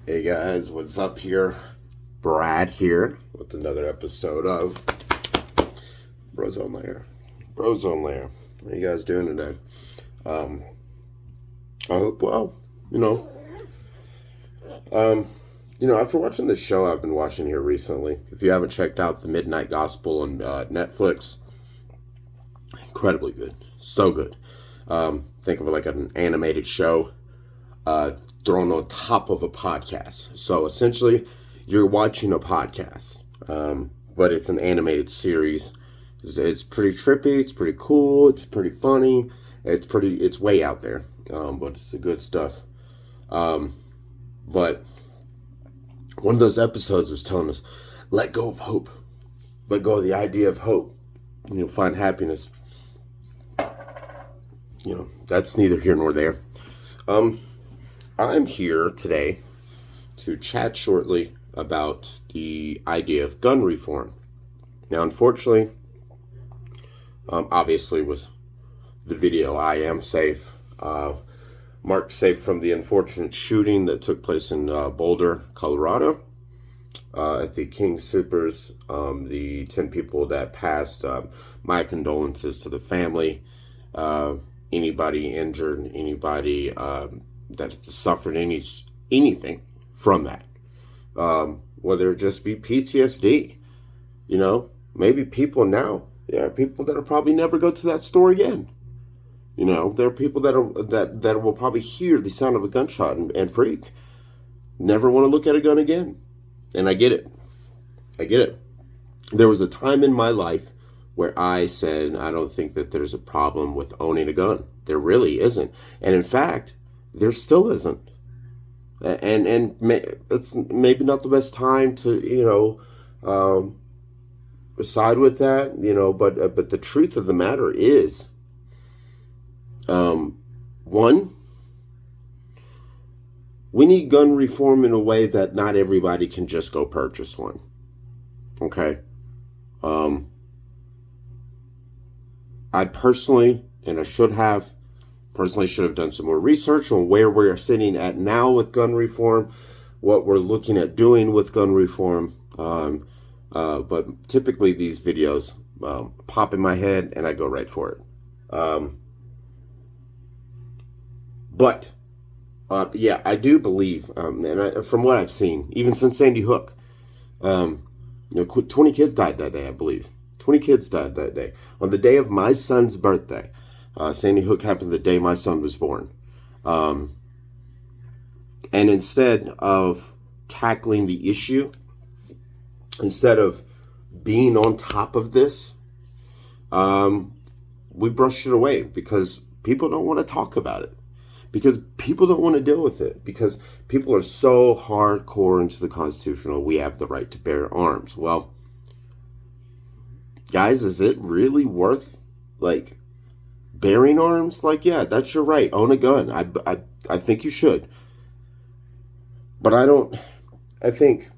Hey guys, what's up here? Brad here with another episode of Brozone Lair. Brozone Lair. How you guys doing today? I hope well. You know, after watching this show I've been watching here recently, if you haven't checked out The Midnight Gospel on Netflix, incredibly good. So good. Think of it like an animated show thrown on top of a podcast. So essentially, you're watching a podcast, but it's an animated series. It's pretty trippy. It's pretty cool. It's pretty funny. It's way out there, but it's the good stuff. But one of those episodes was telling us, let go of hope. Let go of the idea of hope. You'll find happiness. That's neither here nor there. I'm here today to chat shortly about the idea of gun reform. Now, unfortunately, obviously with the video, I am safe. Mark's safe from the unfortunate shooting that took place in Boulder, Colorado, at the King Soopers. The 10 people that passed, my condolences to the family. Anybody injured, anybody that suffered anything from that, whether it just be PTSD, maybe people now, there are people that will probably never go to that store again. There are people that will probably hear the sound of a gunshot and freak, never want to look at a gun again. And I get it. There was a time in my life where I said, I don't think that there's a problem with owning a gun. There really isn't. And in fact, there still isn't. And it's maybe not the best time to, side with that, but the truth of the matter is, one, we need gun reform in a way that not everybody can just go purchase one. Okay? I personally should have done some more research on where we're sitting at now with gun reform, what we're looking at doing with gun reform. But typically these videos pop in my head and I go right for it. Yeah, I do believe, from what I've seen, even since Sandy Hook, 20 kids died that day, I believe. 20 kids died that day. On the day of my son's birthday. Sandy Hook happened the day my son was born. And instead of tackling the issue, instead of being on top of this, we brushed it away because people don't want to talk about it. Because people don't want to deal with it. Because people are so hardcore into the Constitution, we have the right to bear arms. Well, guys, is it really worth, bearing arms? Yeah, that's your right. Own a gun. I think you should. But I think,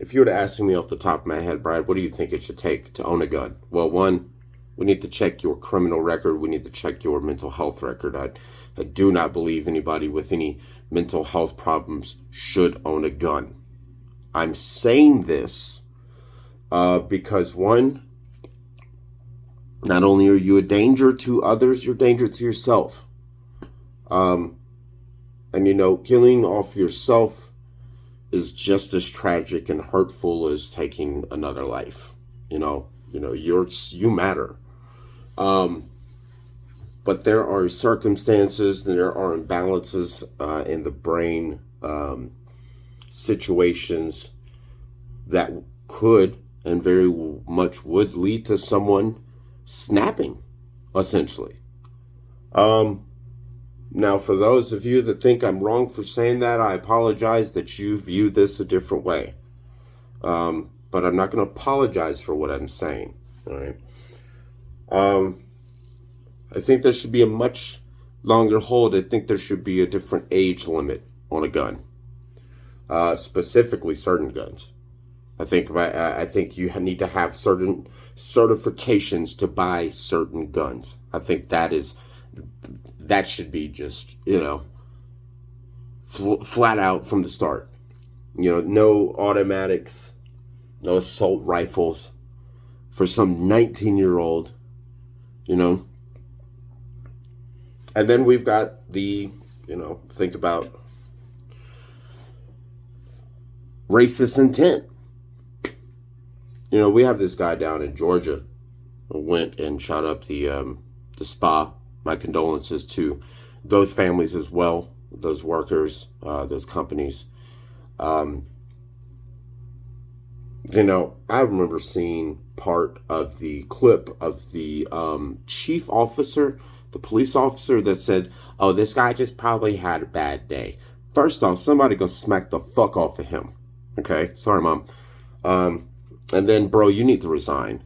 if you were to ask me off the top of my head, Brad, what do you think it should take to own a gun? Well, one, we need to check your criminal record. We need to check your mental health record. I do not believe anybody with any mental health problems should own a gun. I'm saying this because, one, not only are you a danger to others, you're a danger to yourself. And killing off yourself is just as tragic and hurtful as taking another life. You matter. But there are circumstances, there are imbalances in the brain, situations that could and very much would lead to someone snapping, essentially. Now, for those of you that think I'm wrong for saying that, I apologize that you view this a different way. But I'm not going to apologize for what I'm saying. All right. I think there should be a much longer hold. I think there should be a different age limit on a gun, specifically certain guns. I think you need to have certain certifications to buy certain guns. I think that should be just, flat out from the start. No automatics, no assault rifles for some 19-year-old, And then we've got think about racist intent. We have this guy down in Georgia who went and shot up the spa. My condolences to those families as well, those workers, those companies. I remember seeing part of the clip of the chief officer, the police officer that said, "Oh, this guy just probably had a bad day." First off, somebody go smack the fuck off of him. Okay, sorry, Mom. And then, bro, you need to resign.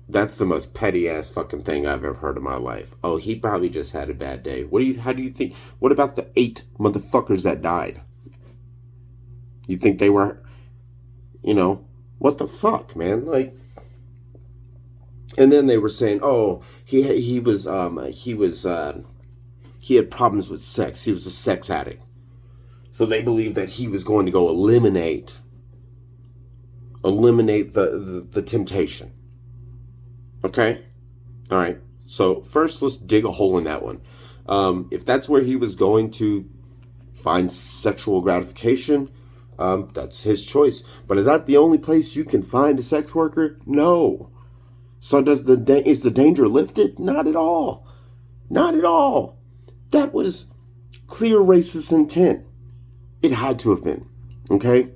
That's the most petty ass fucking thing I've ever heard in my life. Oh, he probably just had a bad day. How do you think? What about the 8 motherfuckers that died? You think they were, what the fuck, man? Like, and then they were saying, oh, he had problems with sex. He was a sex addict. So they believed that he was going to go eliminate the temptation. Okay? All right. So first, let's dig a hole in that one. If that's where he was going to find sexual gratification, that's his choice. But is that the only place you can find a sex worker? No. So is the danger lifted? Not at all. Not at all. That was clear racist intent. It had to have been. Okay?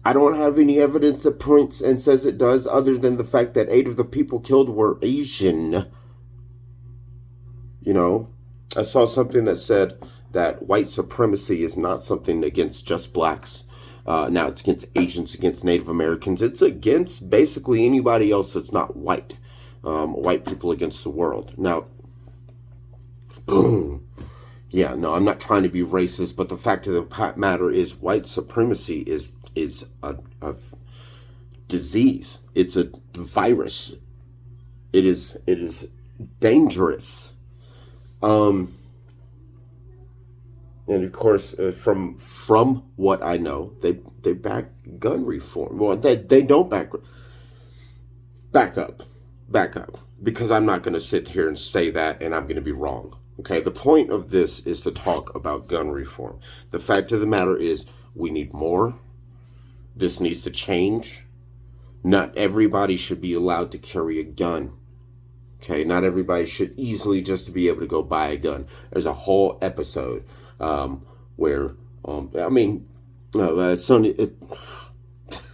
I don't have any evidence that points and says it does, other than the fact that 8 of the people killed were Asian. I saw something that said that white supremacy is not something against just blacks. Now it's against Asians, against Native Americans. It's against basically anybody else that's not white. White people against the world. Now, boom. Yeah, no, I'm not trying to be racist, but the fact of the matter is white supremacy is a disease. It's a virus. It is dangerous. And of course, from what I know, they back gun reform. Well, they don't back up, because I'm not going to sit here and say that, and I'm going to be wrong. Okay, the point of this is to talk about gun reform. The fact of the matter is, we need more. This needs to change. Not everybody should be allowed to carry a gun. Okay, not everybody should easily just be able to go buy a gun. There's a whole episode where,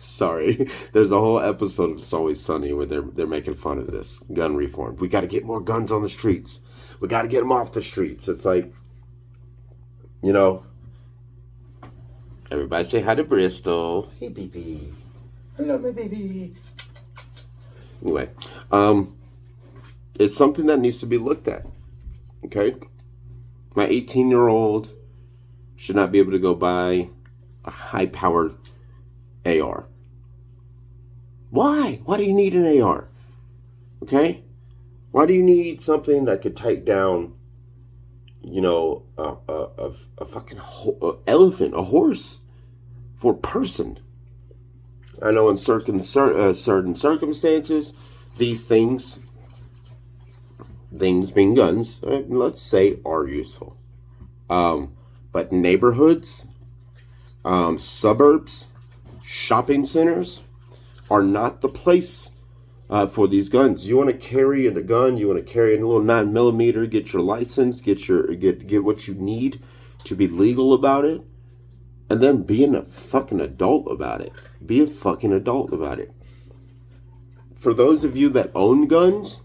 sorry, there's a whole episode of It's Always Sunny where they're making fun of this gun reform. We got to get more guns on the streets. We got to get them off the streets. It's like, everybody say hi to Bristol. Hey, baby. Hello, my baby. Anyway, it's something that needs to be looked at. Okay? My 18-year-old should not be able to go buy a high-powered AR. Why? Why do you need an AR? Okay? Why do you need something that could take down, a fucking elephant, a horse, for a person? I know in certain circumstances, these things being guns, let's say, are useful. But neighborhoods, suburbs, shopping centers are not the place for these guns. You want to carry a gun, you want to carry a little 9mm, get your license, get what you need to be legal about it, and then being a fucking adult about it. Be a fucking adult about it. For those of you that own guns,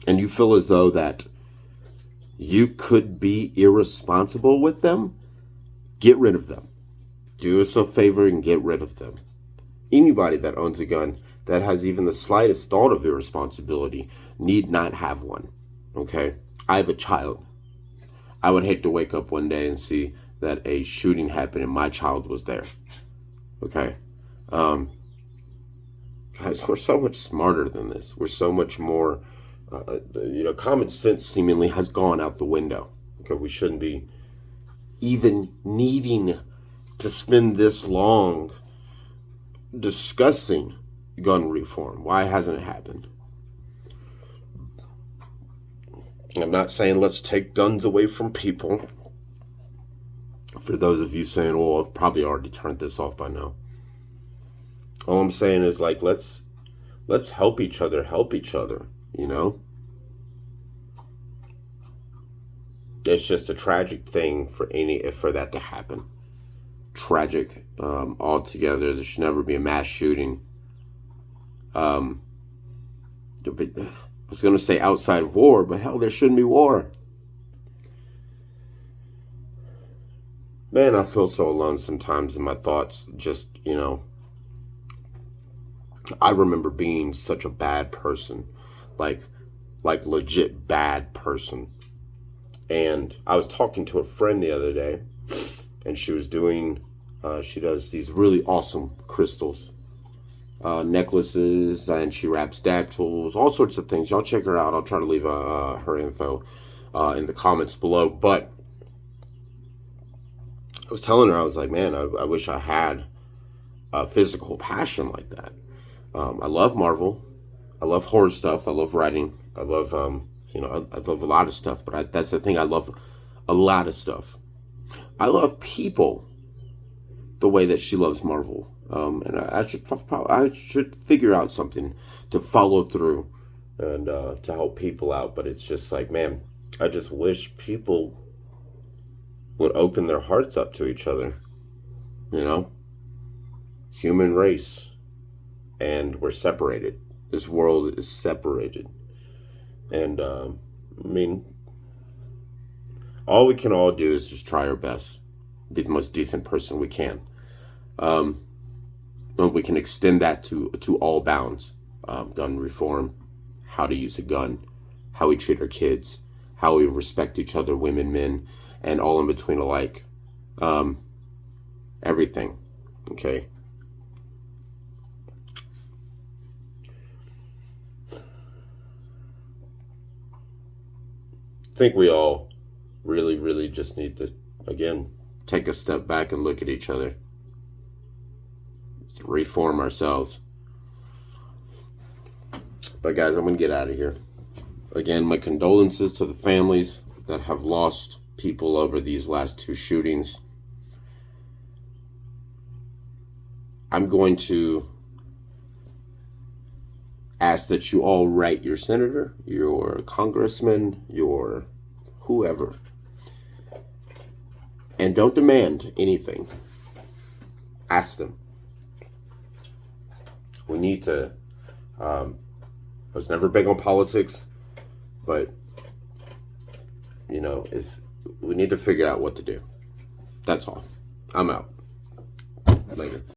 and you feel as though that you could be irresponsible with them, get rid of them. Do us a favor and get rid of them. Anybody that owns a gun that has even the slightest thought of irresponsibility need not have one. Okay? I have a child. I would hate to wake up one day and see that a shooting happened and my child was there. Okay? Guys, we're so much smarter than this. We're so much more, common sense seemingly has gone out the window. Okay? We shouldn't be even needing to spend this long discussing gun reform? Why hasn't it happened? I'm not saying let's take guns away from people. For those of you saying, "Oh, I've probably already turned this off by now." All I'm saying is, like, let's help each other, you know? It's just a tragic thing for that to happen. Tragic altogether. There should never be a mass shooting. I was going to say outside of war, but hell, there shouldn't be war. Man, I feel so alone sometimes in my thoughts. Just, I remember being such a bad person, like legit bad person. And I was talking to a friend the other day, and she was doing, she does these really awesome crystals, necklaces, and she wraps dab tools, all sorts of things. Y'all check her out. I'll try to leave her info in the comments below. But I was telling her, I was like, man, I wish I had a physical passion like that. I love Marvel. I love horror stuff. I love writing. I love, I love a lot of stuff. But that's the thing. I love a lot of stuff. I love people the way that she loves Marvel. And I should figure out something to follow through and to help people out. But it's just like, man, I just wish people would open their hearts up to each other. Human race. And we're separated. This world is separated. And, all we can all do is just try our best. Be the most decent person we can. And we can extend that to all bounds. Gun reform, how to use a gun, how we treat our kids, how we respect each other, women, men, and all in between alike. Everything. Okay? I think we all really, really just need to, again, take a step back and look at each other. Reform ourselves. But guys, I'm going to get out of here. Again, my condolences to the families that have lost people over these last two shootings. I'm going to ask that you all write your senator, your congressman, your whoever, and don't demand anything. Ask them. We need to, I was never big on politics, but, if we need to figure out what to do. That's all. I'm out. Later.